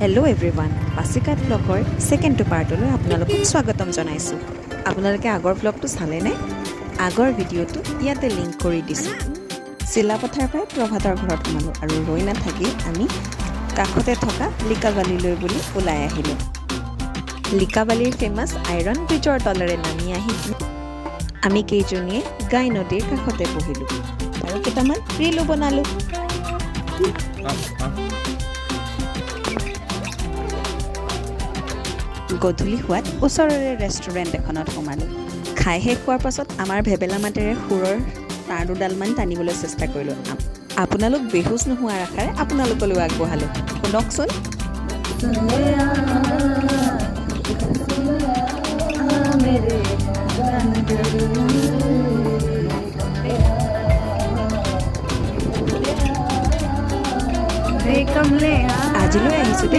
Hello' everyone, Pasighat ব্লগৰ second পাৰ্টলৈ আপোনালোকক স্বাগতম জনাইছোঁ। আপোনালোকে আগৰ ব্লগটো চালেনে? আগৰ ভিডিঅ'টো ইয়াতে লিংক কৰি দিছোঁ। চিলাপথাৰ পৰাই প্ৰভাতৰ ঘৰত সোমালোঁ আৰু ৰৈ নাথাকি আমি কাষতে থকা লিকাবালিলৈ বুলি ওলাই আহিলোঁ। লিকাবালিৰ ফেমাছ আইৰণ ব্ৰিজৰ তলেৰে নামি আহি আমি কেইজনীয়ে গাই নদীৰ কাষতে বহিলোঁ আৰু কেইটামান ৰিলো বনালোঁ। গধূলি হোৱাত ওচৰৰে ৰেষ্টুৰেণ্ট এখনত সোমালোঁ। খাই শেষ হোৱাৰ পাছত আমাৰ ভেবেলা মাতেৰে সুৰৰ তাঁৰ দুডালমান টানিবলৈ চেষ্টা কৰিলোঁ। আপোনালোক বেহুচ নোহোৱাৰ আশাৰে আপোনালোকলৈও আগবঢ়ালোঁ, শুনকচোন। আজিলৈ আহিছোঁ দেই।